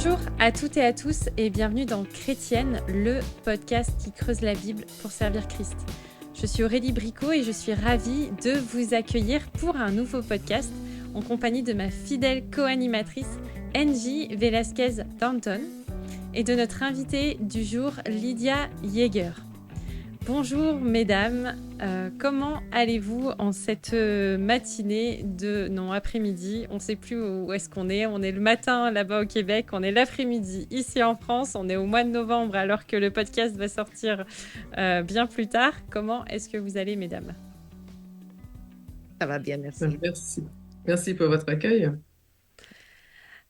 Bonjour à toutes et à tous et bienvenue dans Chrétienne, le podcast qui creuse la Bible pour servir Christ. Je suis Aurélie Bricot et je suis ravie de vous accueillir pour un nouveau podcast en compagnie de ma fidèle co-animatrice Angie Velasquez-Danton et de notre invitée du jour Lydia Yeager. Bonjour mesdames, comment allez-vous en cette matinée après-midi, on ne sait plus où est-ce qu'on est, on est le matin là-bas au Québec, on est l'après-midi ici en France, on est au mois de novembre alors que le podcast va sortir bien plus tard. Comment est-ce que vous allez mesdames ? Ça va bien, merci. Merci. Merci pour votre accueil.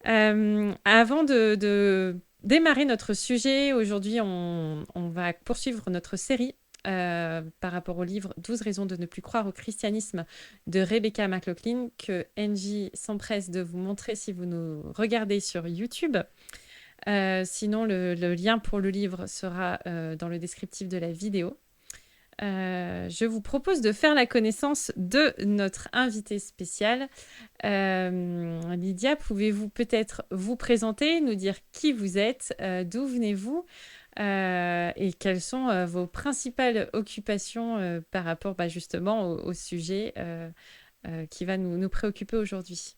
Avant de démarrer notre sujet, aujourd'hui on va poursuivre notre série par rapport au livre 12 raisons de ne plus croire au christianisme de Rebecca McLaughlin que Angie s'empresse de vous montrer si vous nous regardez sur YouTube. Sinon, le lien pour le livre sera dans le descriptif de la vidéo. Je vous propose de faire la connaissance de notre invitée spéciale. Lydia, pouvez-vous peut-être vous présenter, nous dire qui vous êtes, d'où venez-vous et quelles sont vos principales occupations par rapport justement au sujet qui va nous préoccuper aujourd'hui.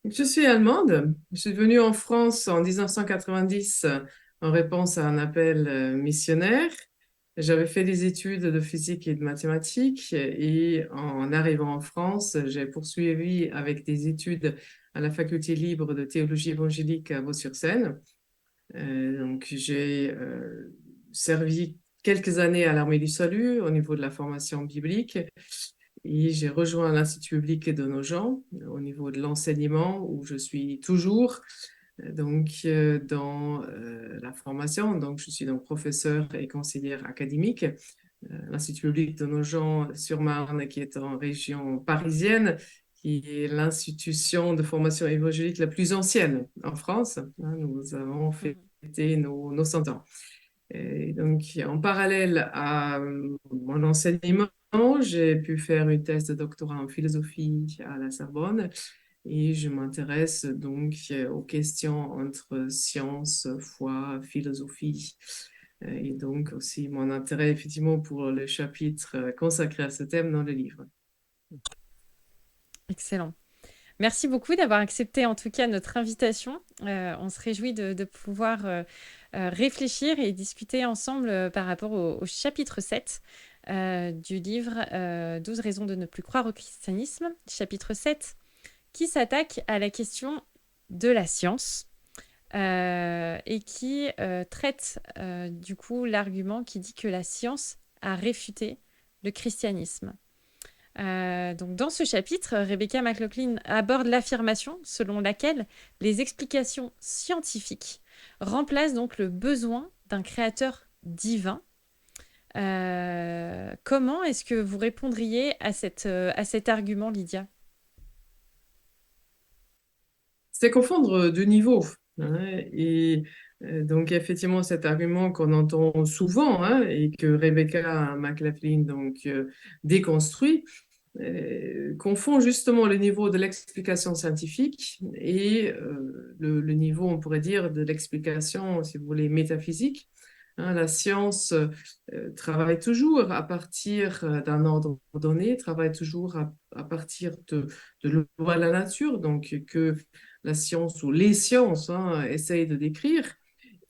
Je suis allemande. Je suis venue en France en 1990 en réponse à un appel missionnaire. J'avais fait des études de physique et de mathématiques et en arrivant en France, j'ai poursuivi avec des études à la faculté libre de théologie évangélique à Vaux-sur-Seine. Donc, j'ai servi quelques années à l'Armée du Salut au niveau de la formation biblique et j'ai rejoint l'Institut biblique de Nogent au niveau de l'enseignement où je suis toujours dans la formation. Donc, je suis donc professeure et conseillère académique. L'Institut biblique de Nogent-sur-Marne qui est en région parisienne, qui est l'institution de formation évangélique la plus ancienne en France. Nous avons fêté nos 100 ans. Et donc, en parallèle à mon enseignement, j'ai pu faire une thèse de doctorat en philosophie à la Sorbonne et je m'intéresse donc aux questions entre science, foi, philosophie. Et donc aussi mon intérêt effectivement pour le chapitre consacré à ce thème dans le livre. Excellent. Merci beaucoup d'avoir accepté en tout cas notre invitation. On se réjouit de pouvoir réfléchir et discuter ensemble par rapport au chapitre 7 du livre 12 raisons de ne plus croire au christianisme. Chapitre 7 qui s'attaque à la question de la science et qui traite du coup l'argument qui dit que la science a réfuté le christianisme. Donc dans ce chapitre, Rebecca McLaughlin aborde l'affirmation selon laquelle les explications scientifiques remplacent donc le besoin d'un créateur divin. Comment est-ce que vous répondriez à cet argument, Lydia ? C'est confondre deux niveaux. Et donc, effectivement, cet argument qu'on entend souvent et que Rebecca McLaughlin déconstruit, confond justement le niveau de l'explication scientifique et le niveau, on pourrait dire, de l'explication, si vous voulez, métaphysique. La science travaille toujours à partir d'un ordre donné, travaille toujours à partir de lois de la nature, donc que la science ou les sciences essayent de décrire.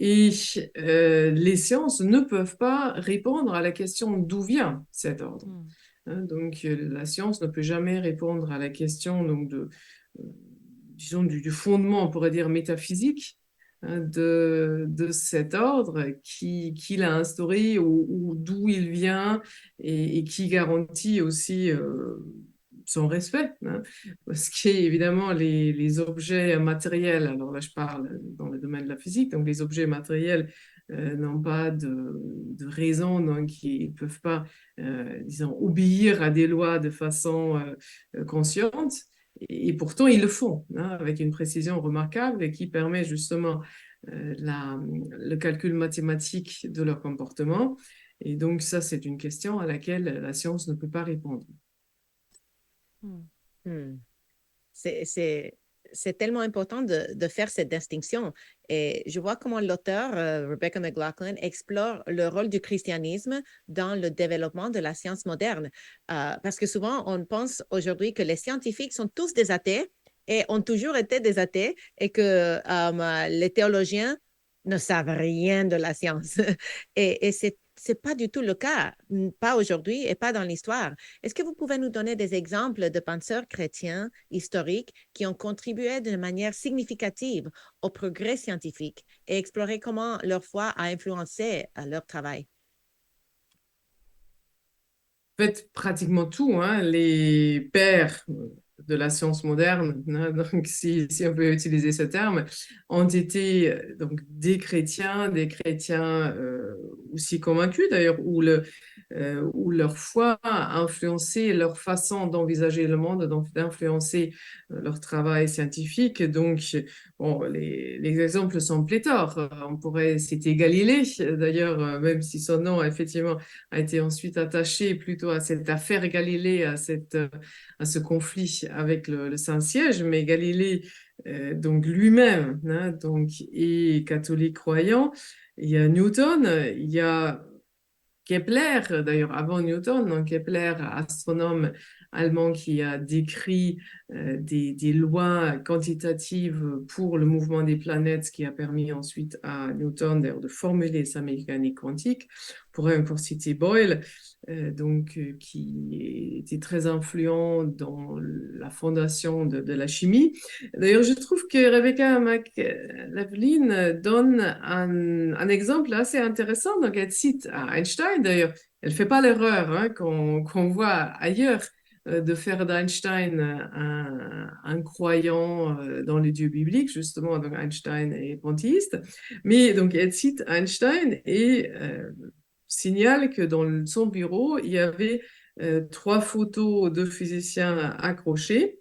Et les sciences ne peuvent pas répondre à la question d'où vient cet ordre. Donc, la science ne peut jamais répondre à la question disons, du fondement, on pourrait dire, métaphysique de cet ordre, qui l'a instauré ou d'où il vient et qui garantit aussi son respect. Parce qu'évidemment, les objets matériels, alors là je parle dans le domaine de la physique, donc les objets matériels n'ont pas de raison, donc ils ne peuvent pas, disons, obéir à des lois de façon consciente. Et pourtant, ils le font avec une précision remarquable et qui permet justement le calcul mathématique de leur comportement. Et donc, ça, c'est une question à laquelle la science ne peut pas répondre. C'est c'est tellement important de faire cette distinction. Et je vois comment l'auteur, Rebecca McLaughlin, explore le rôle du christianisme dans le développement de la science moderne. Parce que souvent, on pense aujourd'hui que les scientifiques sont tous des athées et ont toujours été des athées et que les théologiens ne savent rien de la science. Et c'est pas du tout le cas, pas aujourd'hui et pas dans l'histoire. Est-ce que vous pouvez nous donner des exemples de penseurs chrétiens historiques qui ont contribué de manière significative au progrès scientifique et explorer comment leur foi a influencé leur travail? En fait, pratiquement tout, hein, les pères de la science moderne, hein, donc si on peut utiliser ce terme, ont été donc des chrétiens aussi convaincus d'ailleurs, où leur foi a influencé leur façon d'envisager le monde, d'influencer leur travail scientifique. Donc, bon, les exemples sont pléthores. On pourrait citer Galilée, d'ailleurs, même si son nom, effectivement, a été ensuite attaché plutôt à cette affaire Galilée, à ce conflit avec le Saint-Siège, mais Galilée, donc lui-même, hein, donc, est catholique croyant. Il y a Newton, il y a Kepler, d'ailleurs avant Newton, donc Kepler, astronome allemand qui a décrit des lois quantitatives pour le mouvement des planètes, ce qui a permis ensuite à Newton d'ailleurs de formuler sa mécanique quantique. On pourrait encore citer Boyle, qui était très influent dans la fondation de la chimie. D'ailleurs, je trouve que Rebecca McLaughlin donne un exemple assez intéressant. Donc, elle cite Einstein, d'ailleurs. Elle ne fait pas l'erreur hein, qu'on voit ailleurs de faire d'Einstein un croyant dans les dieux bibliques, justement. Donc, Einstein est panthéiste. Mais donc, elle cite Einstein et signale que dans son bureau, il y avait 3 photos de physiciens accrochées.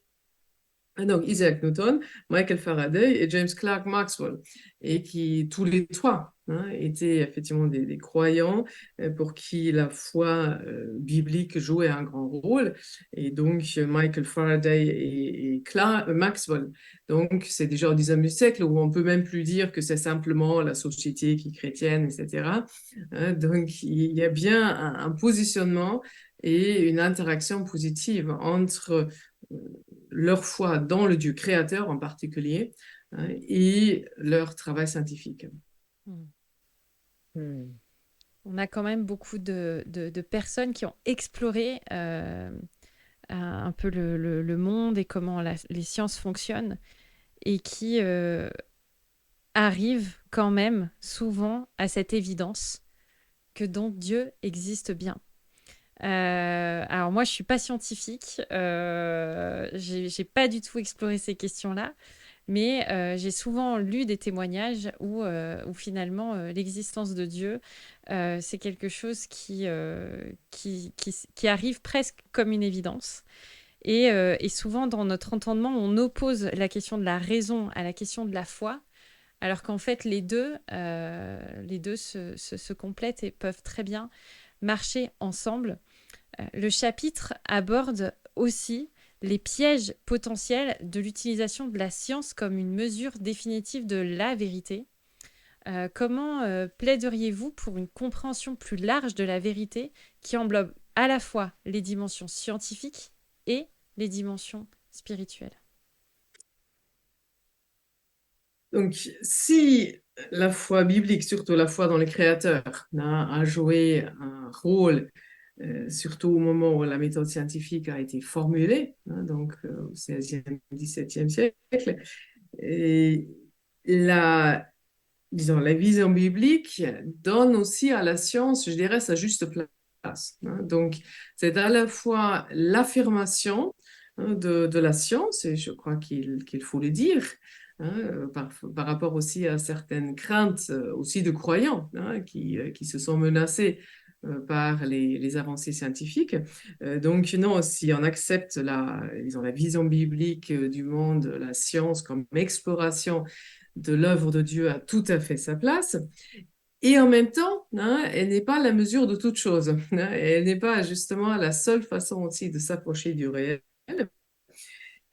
Donc, Isaac Newton, Michael Faraday et James Clerk Maxwell, et qui, tous les trois, hein, étaient effectivement des croyants pour qui la foi biblique jouait un grand rôle. Et donc, Michael Faraday et Maxwell, donc c'est déjà au 19e siècle où on peut même plus dire que c'est simplement la société qui est chrétienne, etc. Donc, il y a bien un positionnement et une interaction positive entre leur foi dans le Dieu créateur en particulier hein, et leur travail scientifique. Hmm. Hmm. On a quand même beaucoup de personnes qui ont exploré un peu le monde et comment les sciences fonctionnent et qui arrivent quand même souvent à cette évidence que donc Dieu existe bien. Alors moi, je suis pas scientifique, j'ai pas du tout exploré ces questions-là, mais j'ai souvent lu des témoignages où finalement l'existence de Dieu, c'est quelque chose qui arrive presque comme une évidence. Et souvent dans notre entendement, on oppose la question de la raison à la question de la foi, alors qu'en fait les deux se complètent et peuvent très bien marcher ensemble. Le chapitre aborde aussi les pièges potentiels de l'utilisation de la science comme une mesure définitive de la vérité. Comment plaideriez-vous pour une compréhension plus large de la vérité qui englobe à la fois les dimensions scientifiques et les dimensions spirituelles? Donc, si la foi biblique, surtout la foi dans le Créateur, hein, a joué un rôle, surtout au moment où la méthode scientifique a été formulée, hein, donc au 16e, 17e siècle, et la, disons, la vision biblique donne aussi à la science, je dirais, sa juste place. Hein. Donc, c'est à la fois l'affirmation hein, de la science, et je crois qu'il faut le dire, hein, par rapport aussi à certaines craintes aussi de croyants hein, qui se sont menacés par les avancées scientifiques. Donc, non, si on accepte disons, la vision biblique du monde, la science comme exploration de l'œuvre de Dieu a tout à fait sa place. Et en même temps, hein, elle n'est pas la mesure de toute chose. Hein, elle n'est pas justement la seule façon aussi de s'approcher du réel.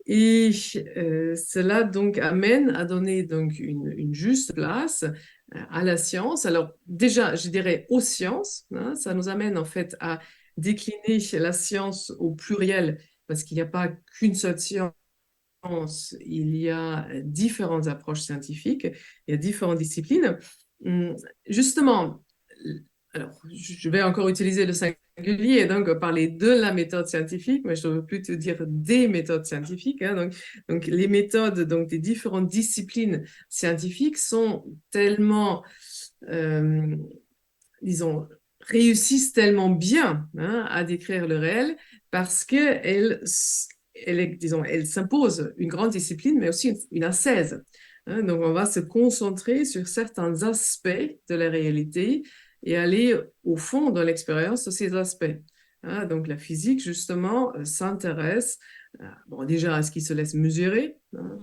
Et cela donc amène à donner donc une juste place à la science. Alors déjà, je dirais aux sciences, hein, ça nous amène en fait à décliner la science au pluriel parce qu'il n'y a pas qu'une seule science, il y a différentes approches scientifiques, il y a différentes disciplines. Justement, alors je vais encore utiliser le singulier, donc parler de la méthode scientifique, mais je ne veux plus te dire des méthodes scientifiques. Hein, donc les méthodes donc, des différentes disciplines scientifiques sont tellement, euh, disons, réussissent tellement bien hein, à décrire le réel parce qu'elles disons, elles s'imposent une grande discipline, mais aussi une ascèse. Hein, donc, on va se concentrer sur certains aspects de la réalité et aller au fond de l'expérience de ces aspects. Hein, donc, la physique, justement, s'intéresse bon, déjà à ce qui se laisse mesurer, hein,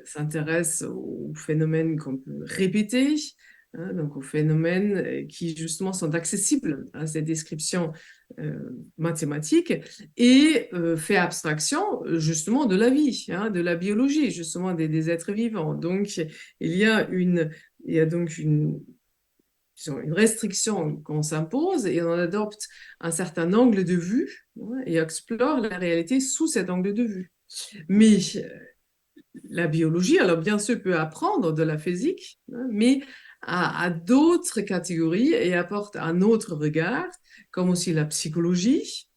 s'intéresse aux phénomènes qu'on peut répéter, hein, donc aux phénomènes qui justement sont accessibles à ces descriptions mathématiques et fait abstraction justement de la vie, hein, de la biologie, justement des êtres vivants. Donc il y a donc une restriction qu'on s'impose et on adopte un certain angle de vue hein, et explore la réalité sous cet angle de vue. Mais la biologie, alors bien sûr, peut apprendre de la physique, hein, mais à d'autres catégories et apporte un autre regard, comme aussi la psychologie.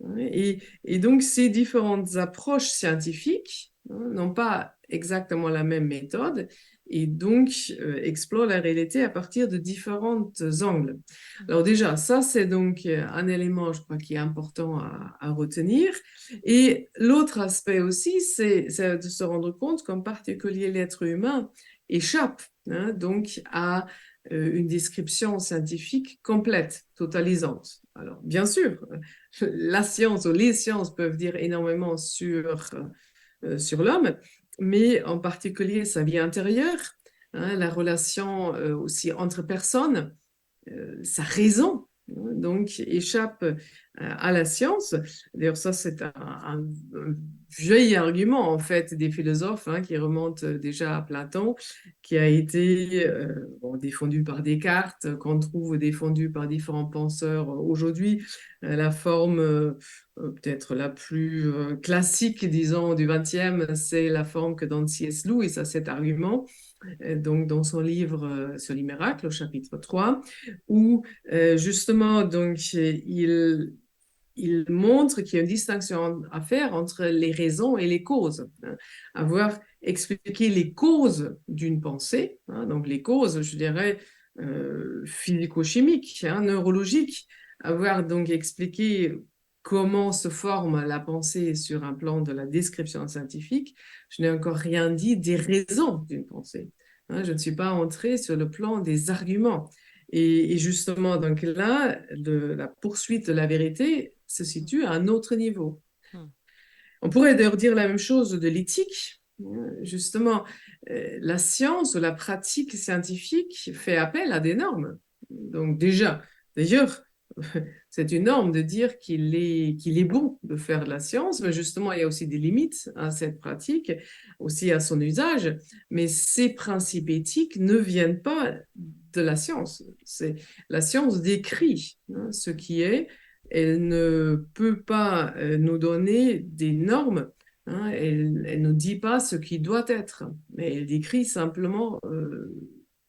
Hein, et donc, ces différentes approches scientifiques hein, n'ont pas exactement la même méthode et donc explorent la réalité à partir de différents angles. Alors déjà, ça, c'est donc un élément, je crois, qui est important à retenir. Et l'autre aspect aussi, c'est de se rendre compte qu'en particulier l'être humain échappe hein, donc à une description scientifique complète, totalisante. Alors, bien sûr, la science ou les sciences peuvent dire énormément sur l'homme, mais en particulier sa vie intérieure, hein, la relation aussi entre personnes, sa raison, hein, donc échappe à la science. D'ailleurs, ça, c'est un vieil argument, en fait, des philosophes hein, qui remonte déjà à Platon, qui a été bon, défendu par Descartes, qu'on trouve défendu par différents penseurs aujourd'hui. La forme peut-être la plus classique, disons, du XXe, c'est la forme que donne C.S. Lewis à cet argument donc dans son livre sur les miracles, au chapitre 3, où justement donc, il montre qu'il y a une distinction à faire entre les raisons et les causes. Hein. Avoir expliqué les causes d'une pensée, hein, donc les causes, je dirais, physico-chimiques, hein, neurologiques, avoir donc expliqué comment se forme la pensée sur un plan de la description scientifique, je n'ai encore rien dit des raisons d'une pensée. Hein, je ne suis pas entrée sur le plan des arguments. Et justement, donc là, la poursuite de la vérité se situe à un autre niveau. On pourrait d'ailleurs dire la même chose de l'éthique. Justement, la science ou la pratique scientifique fait appel à des normes. Donc déjà, d'ailleurs, c'est une norme de dire qu'il est bon de faire de la science, mais justement, il y a aussi des limites à cette pratique, aussi à son usage. Mais ces principes éthiques ne viennent pas de la science. La science décrit hein, ce qui est. Elle ne peut pas nous donner des normes. Hein, elle ne dit pas ce qui doit être, mais elle décrit simplement,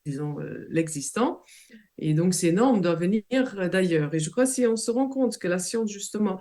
disons, l'existant. Et donc, ces normes doivent venir d'ailleurs. Et je crois que si on se rend compte que la science, justement,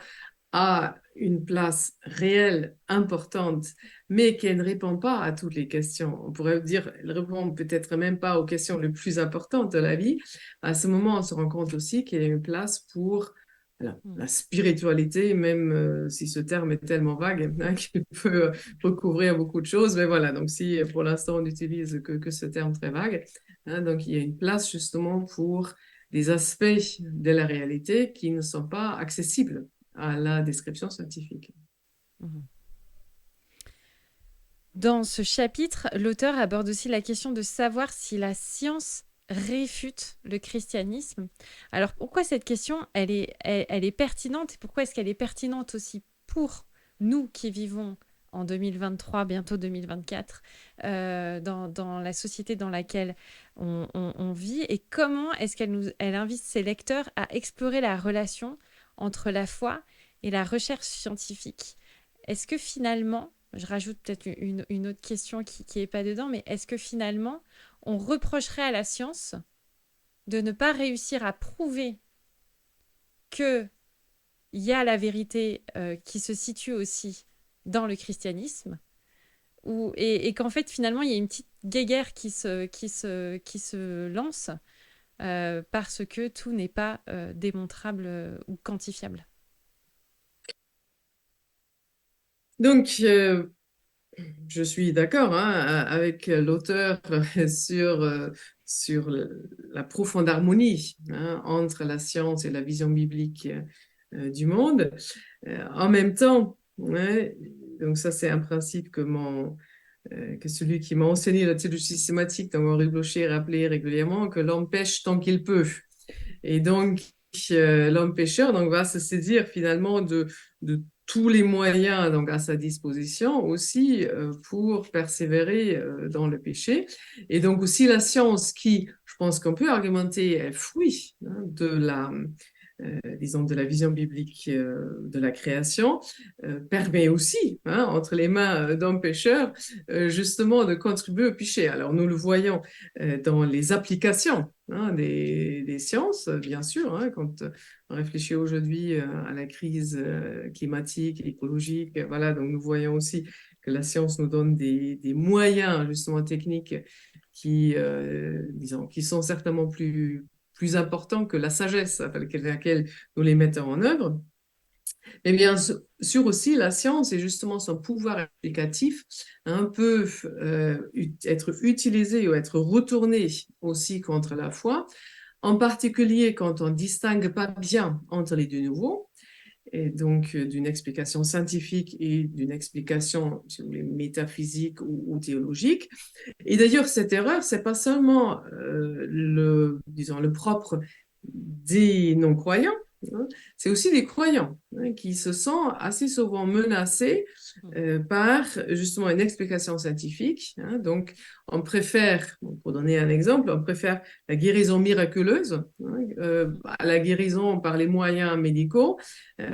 a une place réelle, importante, mais qu'elle ne répond pas à toutes les questions, on pourrait dire, elle répond peut-être même pas aux questions les plus importantes de la vie, à ce moment, on se rend compte aussi qu'il y a une place pour la spiritualité, même si ce terme est tellement vague hein, qu'il peut recouvrir beaucoup de choses. Mais voilà, donc si pour l'instant on n'utilise que ce terme très vague, hein, donc il y a une place justement pour des aspects de la réalité qui ne sont pas accessibles à la description scientifique. Dans ce chapitre, l'auteur aborde aussi la question de savoir si la science réfute le christianisme. Alors pourquoi cette question, elle est pertinente et pourquoi est-ce qu'elle est pertinente aussi pour nous qui vivons en 2023, bientôt 2024, dans la société dans laquelle on vit, et comment est-ce elle invite ses lecteurs à explorer la relation entre la foi et la recherche scientifique. Est-ce que finalement, je rajoute peut-être une autre question qui est pas dedans, mais est-ce que finalement, on reprocherait à la science de ne pas réussir à prouver qu'il y a la vérité qui se situe aussi dans le christianisme, et qu'en fait, finalement, il y a une petite guéguerre qui se lance parce que tout n'est pas démontrable ou quantifiable. Donc, je suis d'accord hein, avec l'auteur sur la profonde harmonie hein, entre la science et la vision biblique du monde. En même temps, ouais, donc ça c'est un principe que celui qui m'a enseigné la théologie systématique, donc Henri Blocher, rappelait régulièrement que l'homme pêche tant qu'il peut. Et donc, l'homme pêcheur donc, va se saisir finalement de tous les moyens donc, à sa disposition aussi pour persévérer dans le péché. Et donc aussi la science qui, je pense qu'on peut argumenter, est fruit hein, disons, de la vision biblique de la création, permet aussi, hein, entre les mains d'hommes pêcheurs, justement de contribuer au péché. Alors nous le voyons dans les applications hein, des sciences, bien sûr, hein, quand on réfléchit aujourd'hui à la crise climatique, écologique, voilà, donc nous voyons aussi que la science nous donne des moyens justement techniques disons, qui sont certainement plus importants que la sagesse avec laquelle nous les mettons en œuvre. Mais bien sûr aussi, la science et justement son pouvoir applicatif hein, peut être utilisé ou être retourné aussi contre la foi, en particulier quand on ne distingue pas bien entre les deux niveaux, et donc d'une explication scientifique et d'une explication si vous voulez, métaphysique ou théologique. Et d'ailleurs, cette erreur, c'est pas seulement disons, le propre des non-croyants, hein, c'est aussi des croyants hein, qui se sentent assez souvent menacés par justement une explication scientifique. Hein. Donc, on préfère, pour donner un exemple, on préfère la guérison miraculeuse hein, à la guérison par les moyens médicaux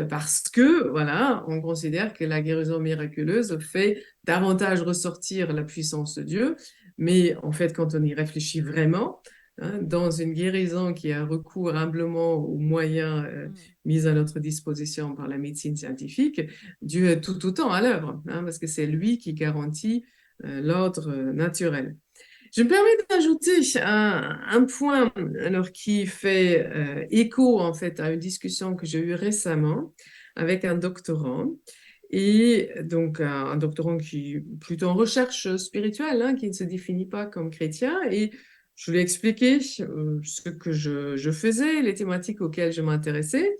parce que, voilà, on considère que la guérison miraculeuse fait davantage ressortir la puissance de Dieu. Mais en fait, quand on y réfléchit vraiment, hein, dans une guérison qui a recours humblement aux moyens mis à notre disposition par la médecine scientifique, Dieu est tout autant à l'œuvre, hein, parce que c'est lui qui garantit l'ordre naturel. Je me permets d'ajouter un point alors, qui fait écho en fait à une discussion que j'ai eue récemment avec un doctorant. Et donc, un doctorant qui est plutôt en recherche spirituelle, hein, qui ne se définit pas comme chrétien. Et je lui ai expliqué ce que je faisais, les thématiques auxquelles je m'intéressais.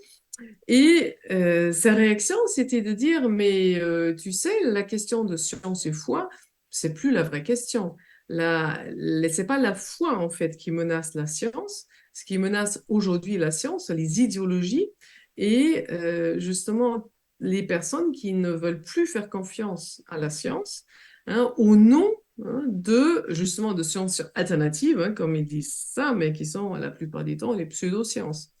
Et sa réaction, c'était de dire, mais tu sais, la question de science et foi, c'est plus la vraie question. C'est pas la foi, en fait, qui menace la science. Ce qui menace aujourd'hui la science, c'est les idéologies et justement les personnes qui ne veulent plus faire confiance à la science hein, au nom hein, justement de sciences alternatives, hein, comme ils disent ça, mais qui sont la plupart du temps les pseudosciences.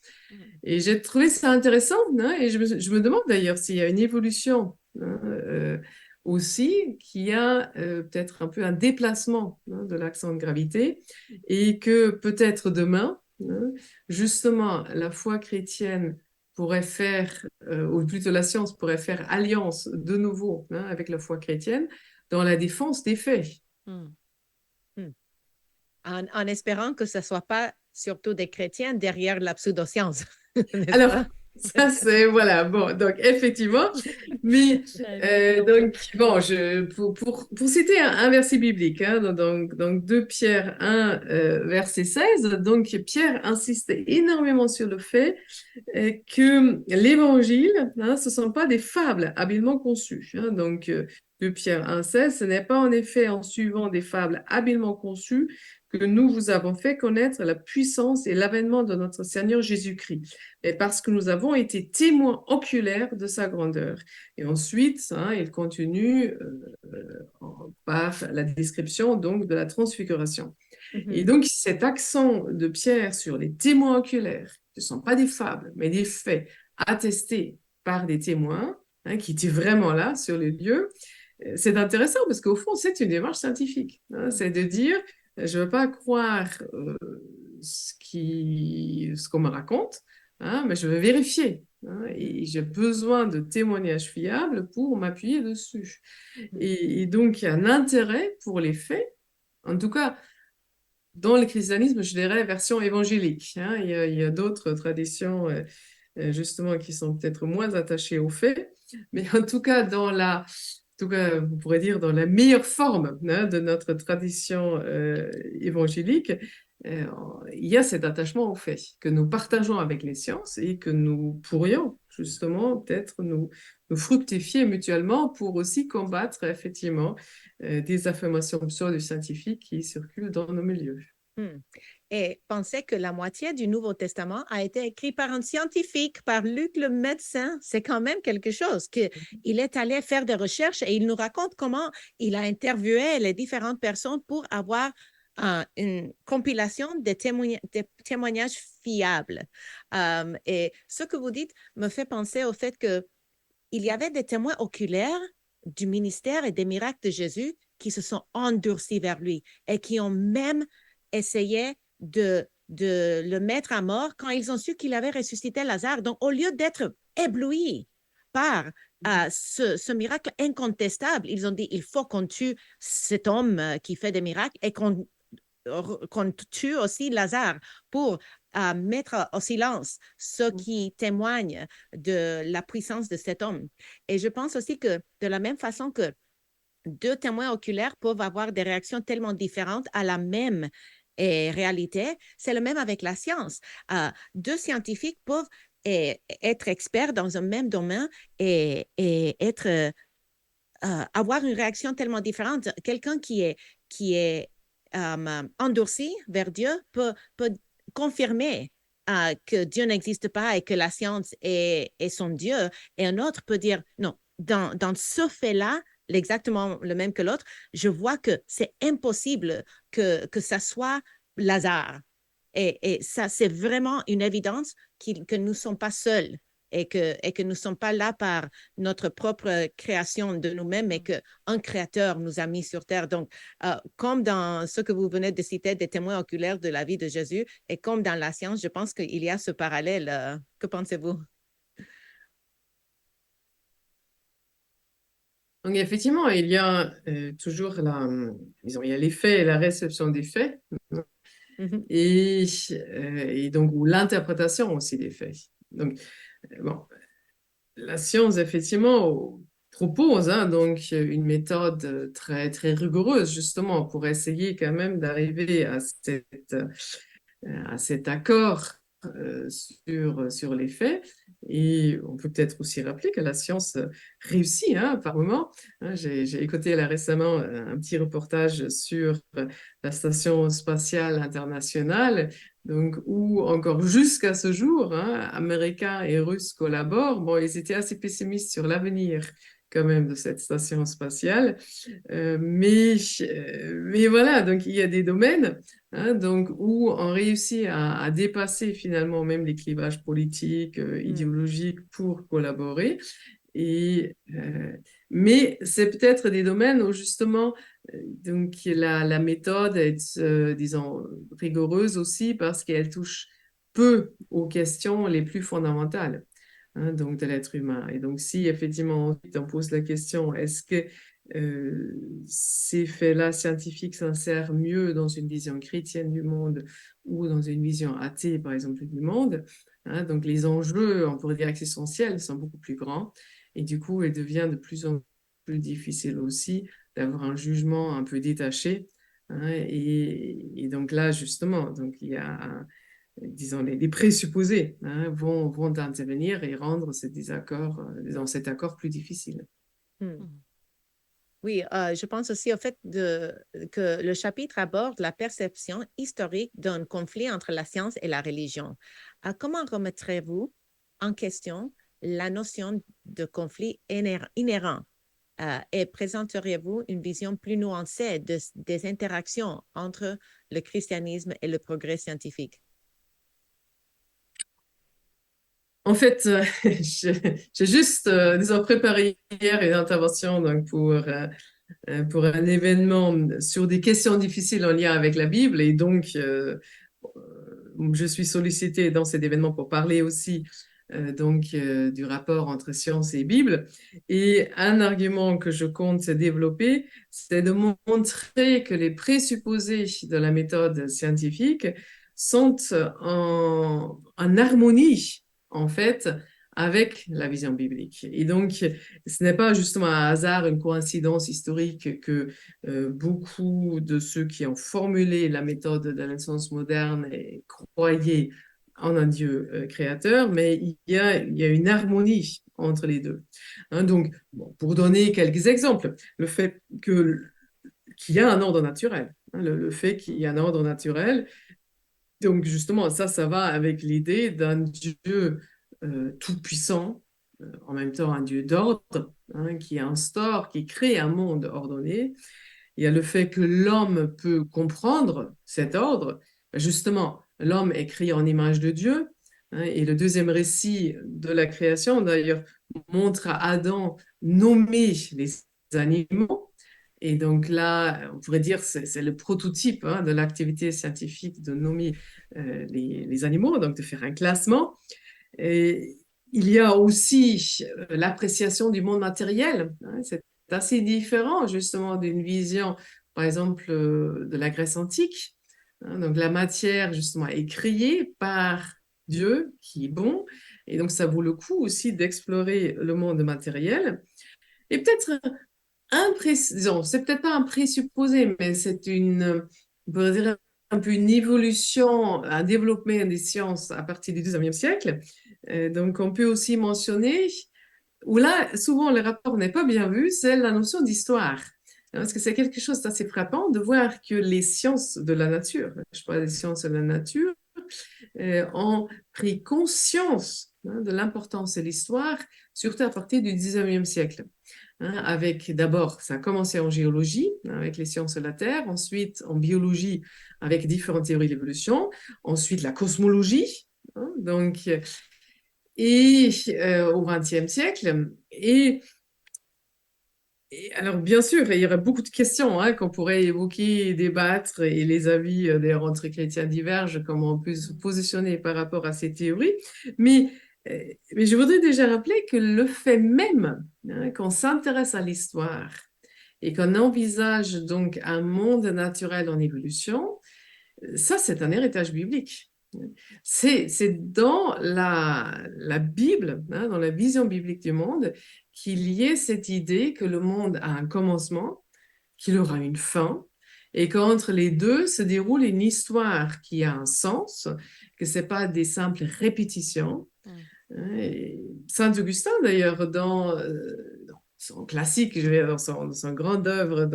Et j'ai trouvé ça intéressant, hein, et je me demande d'ailleurs s'il y a une évolution hein, aussi, qui a peut-être un peu un déplacement hein, de l'accent de gravité, et que peut-être demain, hein, justement, la foi chrétienne pourrait faire, ou plutôt la science pourrait faire alliance de nouveau hein, avec la foi chrétienne dans la défense des faits. Mm. En espérant que ce ne soit pas surtout des chrétiens derrière la pseudoscience. Alors, ça c'est, voilà, bon, donc effectivement, mais donc, bon, pour citer un verset biblique, hein, donc 2 Pierre 1, verset 16, donc Pierre insiste énormément sur le fait que l'évangile, hein, ce ne sont pas des fables habilement conçues. Hein, donc, 2 Pierre 1, 16, ce n'est pas en effet en suivant des fables habilement conçues que nous vous avons fait connaître la puissance et l'avènement de notre Seigneur Jésus-Christ, et parce que nous avons été témoins oculaires de sa grandeur. Et ensuite, il continue par la description donc de la transfiguration. Et donc, cet accent de Pierre sur les témoins oculaires, ce ne sont pas des fables, mais des faits attestés par des témoins qui étaient vraiment là sur les lieux, c'est intéressant parce qu'au fond, c'est une démarche scientifique. C'est de dire, je ne veux pas croire ce qu'on me raconte, mais je veux vérifier. Et j'ai besoin de témoignages fiables pour m'appuyer dessus. Et donc, il y a un intérêt pour les faits, en tout cas, dans le christianisme, je dirais version évangélique. Il y a d'autres traditions, justement, qui sont peut-être moins attachées aux faits, mais en tout cas, vous pourrez dire dans la meilleure forme de notre tradition évangélique, il y a cet attachement aux faits que nous partageons avec les sciences et que nous pourrions justement peut-être nous fructifier mutuellement pour aussi combattre effectivement des affirmations pseudo-scientifiques qui circulent dans nos milieux. Et pensez que la moitié du Nouveau Testament a été écrit par un scientifique, par Luc le médecin. C'est quand même quelque chose. Il est allé faire des recherches et il nous raconte comment il a interviewé les différentes personnes pour avoir une compilation des témoignages fiables. Et ce que vous dites me fait penser au fait qu'il y avait des témoins oculaires du ministère et des miracles de Jésus qui se sont endurcis vers lui et qui ont même essayé de le mettre à mort quand ils ont su qu'il avait ressuscité Lazare. Donc, au lieu d'être éblouis par ce miracle incontestable, ils ont dit, il faut qu'on tue cet homme qui fait des miracles et qu'on tue aussi Lazare pour mettre au silence ceux qui témoignent de la puissance de cet homme. Et je pense aussi que de la même façon que deux témoins oculaires peuvent avoir des réactions tellement différentes à la même réalité, c'est le même avec la science. Deux scientifiques peuvent être experts dans un même domaine et avoir une réaction tellement différente. Quelqu'un qui est endurci vers Dieu peut confirmer que Dieu n'existe pas et que la science est son Dieu. Et un autre peut dire, non, dans ce fait-là, exactement le même que l'autre, je vois que c'est impossible que ça soit Lazare. Et ça, c'est vraiment une évidence que nous ne sommes pas seuls et que nous ne sommes pas là par notre propre création de nous-mêmes, mais qu'un créateur nous a mis sur terre. Donc, comme dans ce que vous venez de citer, des témoins oculaires de la vie de Jésus, et comme dans la science, je pense qu'il y a ce parallèle. Que pensez-vous? Donc, effectivement, il y a toujours il y a les faits et la réception des faits, et donc, ou l'interprétation aussi des faits. Donc, bon, la science, effectivement, propose donc une méthode très, très rigoureuse, justement, pour essayer quand même d'arriver à cet accord sur les faits. Et on peut peut-être aussi rappeler que la science réussit par moment. J'ai écouté là récemment un petit reportage sur la Station spatiale internationale, donc où encore jusqu'à ce jour, Américains et Russes collaborent. Bon, ils étaient assez pessimistes sur l'avenir quand même de cette station spatiale. Mais voilà, donc il y a des domaines donc, où on réussit à dépasser finalement même les clivages politiques, idéologiques pour collaborer. Mais c'est peut-être des domaines où justement donc la méthode est, disons, rigoureuse aussi parce qu'elle touche peu aux questions les plus fondamentales donc de l'être humain. Et donc, si effectivement on pose la question, est-ce que ces faits-là scientifiques s'insèrent mieux dans une vision chrétienne du monde ou dans une vision athée, par exemple, du monde, donc les enjeux, on pourrait dire existentiels, sont beaucoup plus grands. Et du coup, il devient de plus en plus difficile aussi d'avoir un jugement un peu détaché. Et donc là, justement, donc il y a disons, les présupposés vont intervenir et rendre cet accord plus difficile. Oui, je pense aussi au fait que le chapitre aborde la perception historique d'un conflit entre la science et la religion. Comment remettrez-vous en question la notion de conflit inhérent et présenteriez-vous une vision plus nuancée des interactions entre le christianisme et le progrès scientifique? En fait, j'ai juste, disons, préparé hier une intervention donc, pour un événement sur des questions difficiles en lien avec la Bible. Et donc, je suis sollicitée dans cet événement pour parler aussi du rapport entre science et Bible. Et un argument que je compte développer, c'est de montrer que les présupposés de la méthode scientifique sont en harmonie, en fait, avec la vision biblique. Et donc, ce n'est pas justement un hasard, une coïncidence historique que beaucoup de ceux qui ont formulé la méthode de la science moderne croyaient en un Dieu créateur, mais il y a une harmonie entre les deux. Hein, donc, bon, pour donner quelques exemples, le fait qu'il y a un ordre naturel, hein, le fait qu'il y a un ordre naturel, donc justement, ça va avec l'idée d'un Dieu tout-puissant, en même temps un Dieu d'ordre, hein, qui instaure, qui crée un monde ordonné. Il y a le fait que l'homme peut comprendre cet ordre. Justement, l'homme est créé en image de Dieu, hein, et le deuxième récit de la création, d'ailleurs, montre à Adam nommer les animaux. Et donc là, on pourrait dire c'est le prototype hein, de l'activité scientifique de nommer les animaux, donc de faire un classement. Et il y a aussi l'appréciation du monde matériel. Hein, c'est assez différent justement d'une vision, par exemple, de la Grèce antique. Hein, donc la matière justement est créée par Dieu qui est bon. Et donc ça vaut le coup aussi d'explorer le monde matériel. Et peut-être disons, c'est peut-être pas un présupposé, mais c'est on pourrait dire un peu une évolution, un développement des sciences à partir du 19e siècle. Donc, on peut aussi mentionner, où là, souvent, le rapport n'est pas bien vu, c'est la notion d'histoire. Parce que c'est quelque chose d'assez frappant de voir que les sciences de la nature, je parle des sciences de la nature, ont pris conscience hein, de l'importance de l'histoire, surtout à partir du 19e siècle. Hein, avec d'abord, ça a commencé en géologie, hein, avec les sciences de la Terre, ensuite en biologie, avec différentes théories de l'évolution, ensuite la cosmologie, hein, au XXe siècle. Et alors, bien sûr, il y aurait beaucoup de questions hein, qu'on pourrait évoquer, débattre, et les avis, d'ailleurs, entre chrétiens divergent, comment on peut se positionner par rapport à ces théories. Mais, mais je voudrais déjà rappeler que le fait même hein, qu'on s'intéresse à l'histoire et qu'on envisage donc un monde naturel en évolution, ça, c'est un héritage biblique. C'est dans la Bible, hein, dans la vision biblique du monde, qu'il y ait cette idée que le monde a un commencement, qu'il aura une fin, et qu'entre les deux se déroule une histoire qui a un sens, que ce n'est pas des simples répétitions. Et Saint Augustin, d'ailleurs, dans son classique, je vais dire, dans son grande œuvre,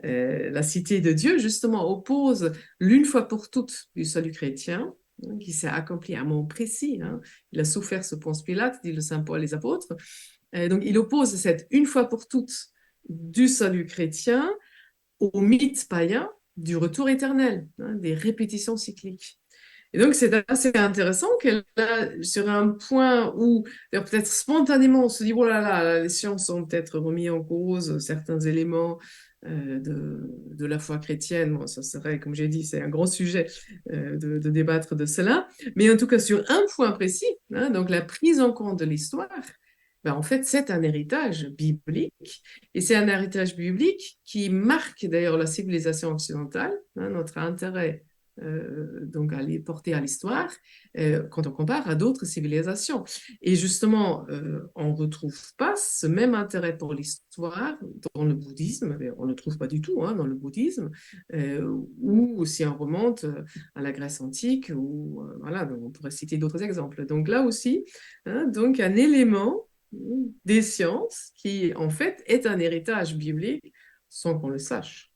La Cité de Dieu, justement, oppose l'une fois pour toutes du salut chrétien, hein, qui s'est accompli à un moment précis. Hein. Il a souffert sous Ponce Pilate, dit le Saint Paul et les apôtres. Donc, il oppose cette une fois pour toutes du salut chrétien au mythe païen du retour éternel, hein, des répétitions cycliques. Et donc, c'est assez intéressant qu'elle là, sur un point où peut-être spontanément on se dit, oh là là, les sciences ont peut-être remis en cause certains éléments de la foi chrétienne. Bon, ça serait, comme j'ai dit, c'est un grand sujet de débattre de cela. Mais en tout cas, sur un point précis, hein, donc la prise en compte de l'histoire, ben, en fait, c'est un héritage biblique. Et c'est un héritage biblique qui marque d'ailleurs la civilisation occidentale, hein, notre intérêt donc à les porter à l'histoire quand on compare à d'autres civilisations. Et justement, on ne retrouve pas ce même intérêt pour l'histoire dans le bouddhisme, on ne le trouve pas du tout hein, dans le bouddhisme, ou si on remonte à la Grèce antique, ou voilà, donc on pourrait citer d'autres exemples. Donc là aussi, hein, donc un élément des sciences qui, en fait, est un héritage biblique sans qu'on le sache.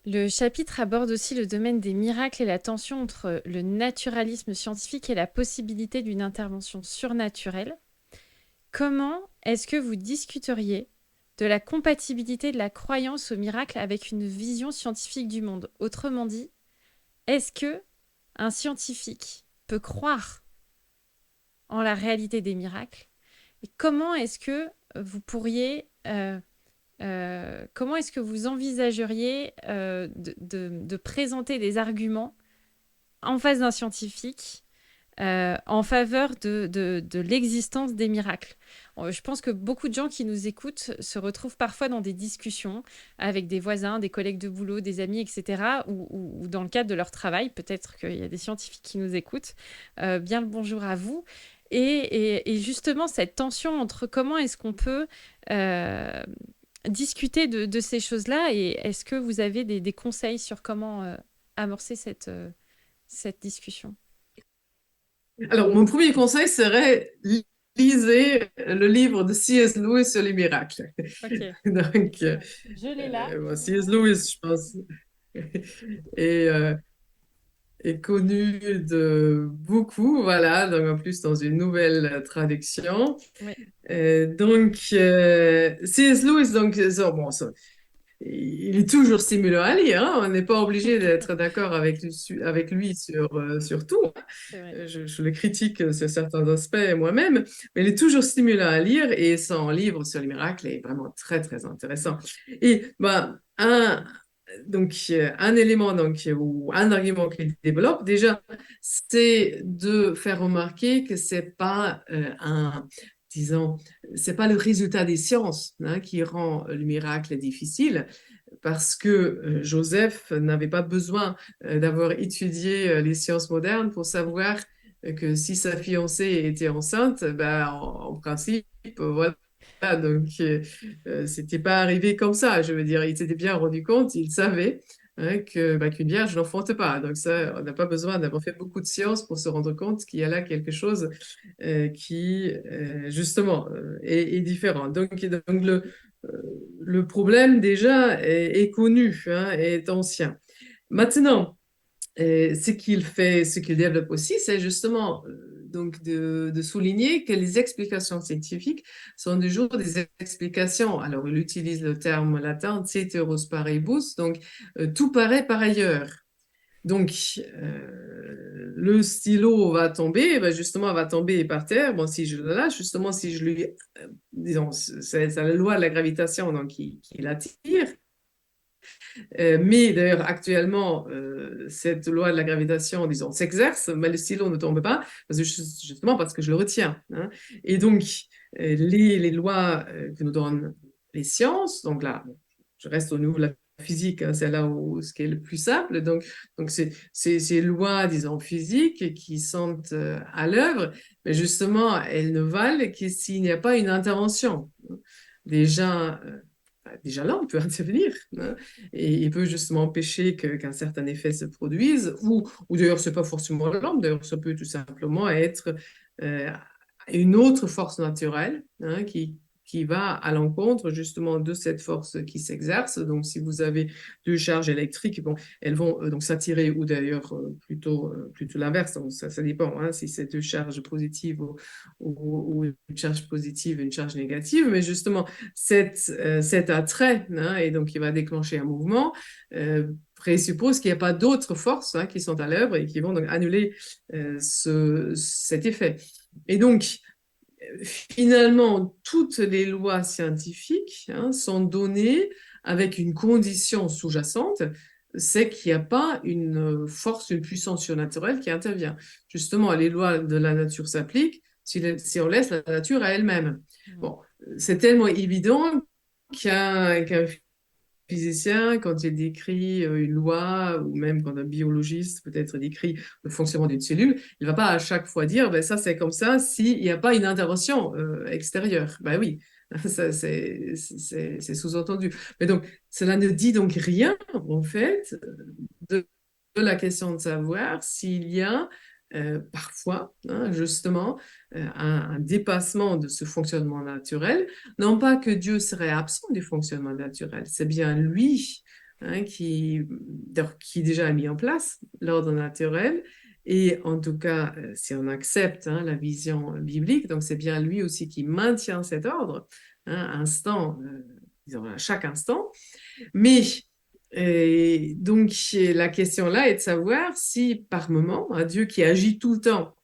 Le chapitre aborde aussi le domaine des miracles et la tension entre le naturalisme scientifique et la possibilité d'une intervention surnaturelle. Comment est-ce que vous discuteriez de la compatibilité de la croyance au miracle avec une vision scientifique du monde? Autrement dit, est-ce que un scientifique peut croire en la réalité des miracles? Et comment est-ce que vous pourriez, comment est-ce que vous envisageriez de présenter des arguments en face d'un scientifique en faveur de l'existence des miracles? Je pense que beaucoup de gens qui nous écoutent se retrouvent parfois dans des discussions avec des voisins, des collègues de boulot, des amis, etc., ou dans le cadre de leur travail. Peut-être qu'il y a des scientifiques qui nous écoutent. Bien le bonjour à vous. Et justement, cette tension entre comment est-ce qu'on peut discuter de ces choses-là, et est-ce que vous avez des conseils sur comment amorcer cette discussion? Alors, mon premier conseil serait lisez le livre de C.S. Lewis sur les miracles. Ok, Donc, je l'ai là. bon, C.S. Lewis, je pense, est, euh, est connu de beaucoup, voilà, donc en plus dans une nouvelle traduction. Oui, C.S. Lewis, donc, bon, il est toujours stimulant à lire, hein. On n'est pas obligé d'être d'accord avec lui sur tout. c'est vrai. Je le critique sur certains aspects moi-même, mais il est toujours stimulant à lire et son livre sur les miracles est vraiment très, très intéressant. Et ben, un élément ou un argument qu'il développe, déjà, c'est de faire remarquer que c'est pas disons, c'est pas le résultat des sciences qui rend le miracle difficile, parce que Joseph n'avait pas besoin d'avoir étudié les sciences modernes pour savoir que si sa fiancée était enceinte, ben, en principe, voilà. Donc, c'était pas arrivé comme ça. Je veux dire, il s'était bien rendu compte, il savait qu'une vierge n'enfante pas. Donc ça, on n'a pas besoin d'avoir fait beaucoup de sciences pour se rendre compte qu'il y a là quelque chose qui, justement, est différent. Donc le problème déjà est connu, est ancien. Maintenant, ce qu'il développe aussi, c'est justement donc de souligner que les explications scientifiques sont toujours des explications. Alors, il utilise le terme latin ceteris paribus, donc tout paraît par ailleurs. Donc, le stylo va tomber, ben justement, va tomber par terre. Bon, si je le lâche, justement, si je lui, disons, c'est la loi de la gravitation donc, qui l'attire. Mais d'ailleurs, actuellement, cette loi de la gravitation, disons, s'exerce, mais le stylo ne tombe pas, justement parce que je le retiens. Et donc, les lois que nous donnent les sciences, donc là, je reste au niveau de la physique, c'est là où ce qui est le plus simple. Donc ces lois, disons, physiques qui sont à l'œuvre, mais justement, elles ne valent que s'il n'y a pas une intervention. Déjà, déjà l'homme peut intervenir et il peut justement empêcher qu'un certain effet se produise, ou d'ailleurs, ce n'est pas forcément l'homme, d'ailleurs, ça peut tout simplement être euh, une autre force naturelle qui va à l'encontre justement de cette force qui s'exerce. Donc, si vous avez deux charges électriques, bon, elles vont donc s'attirer, ou d'ailleurs plutôt l'inverse, donc ça dépend si c'est deux charges positives ou une charge positive, une charge négative, mais justement, cet attrait, et donc il va déclencher un mouvement, présuppose qu'il n'y a pas d'autres forces qui sont à l'œuvre et qui vont donc annuler cet effet. Et donc, finalement, toutes les lois scientifiques sont données avec une condition sous-jacente, c'est qu'il n'y a pas une force, une puissance surnaturelle qui intervient. Justement, les lois de la nature s'appliquent si on laisse la nature à elle-même. Bon, c'est tellement évident qu'un physicien, quand il décrit une loi, ou même quand un biologiste peut-être décrit le fonctionnement d'une cellule, il ne va pas à chaque fois dire, ben, ça c'est comme ça s'il n'y a pas une intervention extérieure. Ben oui, ça c'est sous-entendu. Mais donc, cela ne dit donc rien, en fait, de la question de savoir s'il y a parfois, hein, justement, un dépassement de ce fonctionnement naturel. Non pas que Dieu serait absent du fonctionnement naturel, c'est bien lui, hein, qui déjà a mis en place l'ordre naturel. Et en tout cas, si on accepte, hein, la vision biblique, donc c'est bien lui aussi qui maintient cet ordre, hein, disons à chaque instant. Mais donc la question là est de savoir si par moment, un Dieu qui agit tout le temps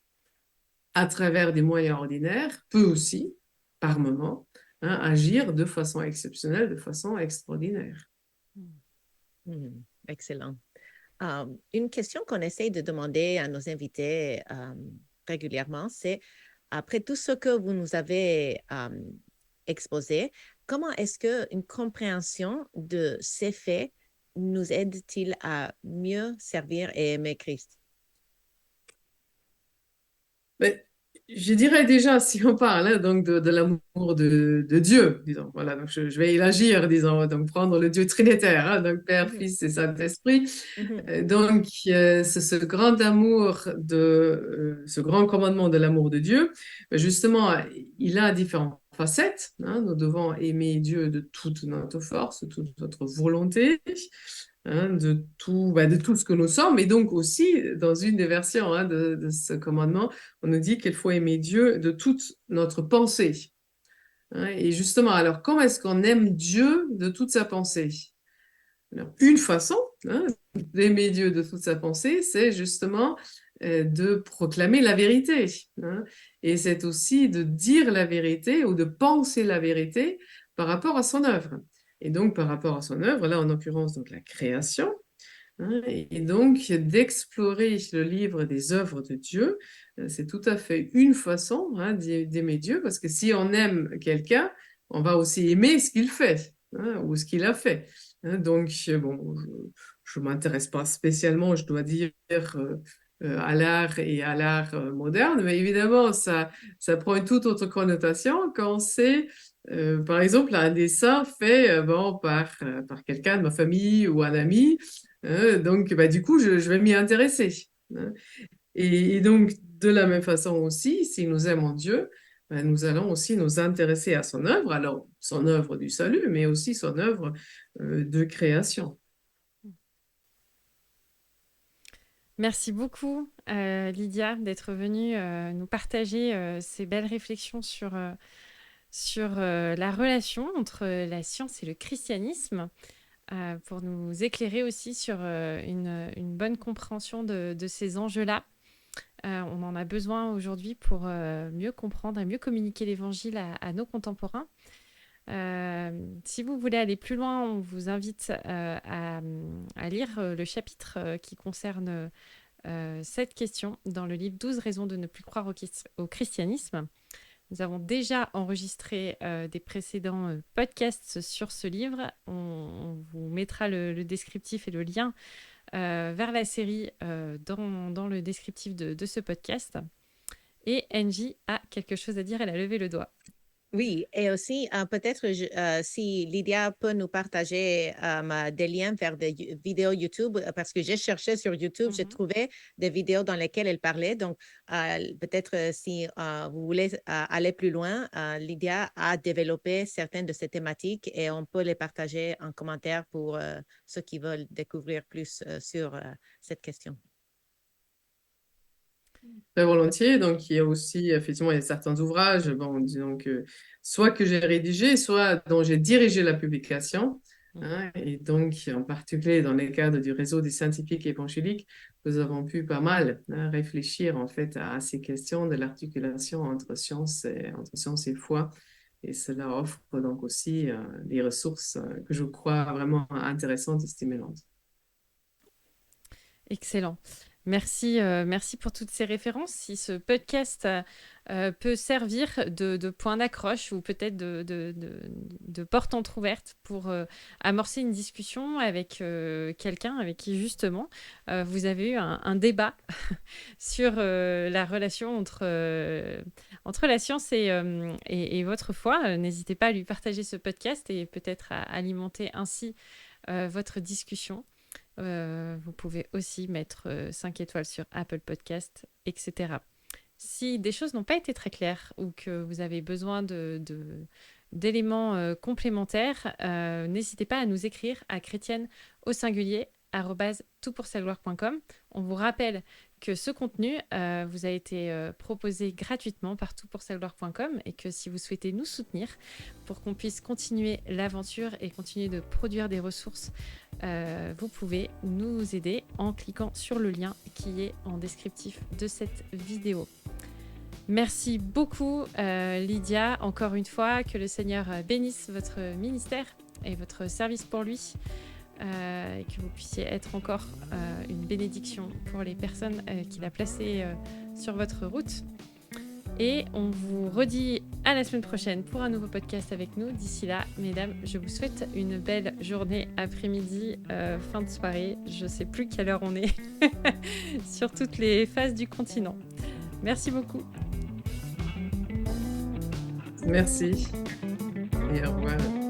à travers des moyens ordinaires peut aussi, par moment, hein, agir de façon exceptionnelle, de façon extraordinaire. Excellent. Une question qu'on essaye de demander à nos invités régulièrement, c'est, après tout ce que vous nous avez exposé, comment est-ce qu'une compréhension de ces faits nous aide-t-il à mieux servir et aimer Christ? Mais je dirais déjà, si on parle, hein, donc de l'amour de Dieu, disons, voilà, donc je vais élargir, disons, donc prendre le Dieu trinitaire, hein, donc Père, Fils et Saint-Esprit. Donc, c'est ce grand amour ce grand commandement de l'amour de Dieu. Justement, il a différentes facettes, hein. Nous devons aimer Dieu de toute notre force, de toute notre volonté, hein, de tout ce que nous sommes. Et donc aussi, dans une des versions, hein, de ce commandement, on nous dit qu'il faut aimer Dieu de toute notre pensée, hein. Et justement, alors, comment est-ce qu'on aime Dieu de toute sa pensée? Alors, une façon, hein, d'aimer Dieu de toute sa pensée, c'est justement de proclamer la vérité, hein. Et c'est aussi de dire la vérité ou de penser la vérité par rapport à son œuvre. Et donc, par rapport à son œuvre, là, en l'occurrence, donc la création, hein, et donc d'explorer le livre des œuvres de Dieu, c'est tout à fait une façon, hein, d'aimer Dieu, parce que si on aime quelqu'un, on va aussi aimer ce qu'il fait, hein, ou ce qu'il a fait. Hein. Donc, bon, je ne m'intéresse pas spécialement, je dois dire, à l'art et à l'art moderne, mais évidemment, ça prend une toute autre connotation quand c'est, par exemple, un dessin fait bon, par quelqu'un de ma famille ou un ami. Donc, bah, du coup, je vais m'y intéresser, hein. Et donc, de la même façon aussi, si nous aimons Dieu, bah, nous allons aussi nous intéresser à son œuvre, alors son œuvre du salut, mais aussi son œuvre de création. Merci beaucoup, Lydia, d'être venue nous partager ces belles réflexions sur la relation entre la science et le christianisme, pour nous écairer aussi sur une bonne compréhension de ces enjeux-là. On en a besoin aujourd'hui pour mieux comprendre et mieux communiquer l'Évangile à nos contemporains. Si vous voulez aller plus loin, on vous invite à lire le chapitre qui concerne cette question dans le livre 12 raisons de ne plus croire au christianisme. Nous avons déjà enregistré des précédents podcasts sur ce livre. On vous mettra le descriptif et le lien vers la série dans le descriptif de ce podcast. Et Angie a quelque chose à dire, elle a levé le doigt. Oui, et aussi, peut-être si Lydia peut nous partager des liens vers des vidéos YouTube, parce que j'ai cherché sur YouTube, j'ai trouvé des vidéos dans lesquelles elle parlait. Donc, peut-être si vous voulez aller plus loin, Lydia a développé certaines de ces thématiques et on peut les partager en commentaire pour ceux qui veulent découvrir plus sur cette question. Très volontiers. Donc, il y a aussi, effectivement, il y a certains ouvrages, bon, disons que soit que j'ai rédigé, soit dont j'ai dirigé la publication, hein. Et donc, en particulier dans les cadres du réseau des scientifiques évangéliques, nous avons pu pas mal, hein, réfléchir en fait à ces questions de l'articulation entre science et foi. Et cela offre donc aussi des ressources que je crois vraiment intéressantes et stimulantes. Excellent. Merci, merci pour toutes ces références. Si ce podcast peut servir de point d'accroche ou peut-être de porte entrouverte pour amorcer une discussion avec quelqu'un avec qui justement vous avez eu un débat sur la relation entre la science et votre foi, n'hésitez pas à lui partager ce podcast et peut-être à alimenter ainsi votre discussion. Vous pouvez aussi mettre 5 étoiles sur Apple Podcast, etc. Si des choses n'ont pas été très claires ou que vous avez besoin d'éléments complémentaires, n'hésitez pas à nous écrire à chrétienne au singulier @toutpoursagloire.com. On vous rappelle que ce contenu vous a été proposé gratuitement par toutpoursagloire.com et que si vous souhaitez nous soutenir pour qu'on puisse continuer l'aventure et continuer de produire des ressources, vous pouvez nous aider en cliquant sur le lien qui est en descriptif de cette vidéo. Merci beaucoup Lydia, encore une fois, que le Seigneur bénisse votre ministère et votre service pour lui, et que vous puissiez être encore une bénédiction pour les personnes qu'il a placées sur votre route. Et on vous redit à la semaine prochaine pour un nouveau podcast avec nous. D'ici là, mesdames, je vous souhaite une belle journée, après-midi, fin de soirée. Je ne sais plus quelle heure on est sur toutes les phases du continent. Merci beaucoup. Merci et au revoir.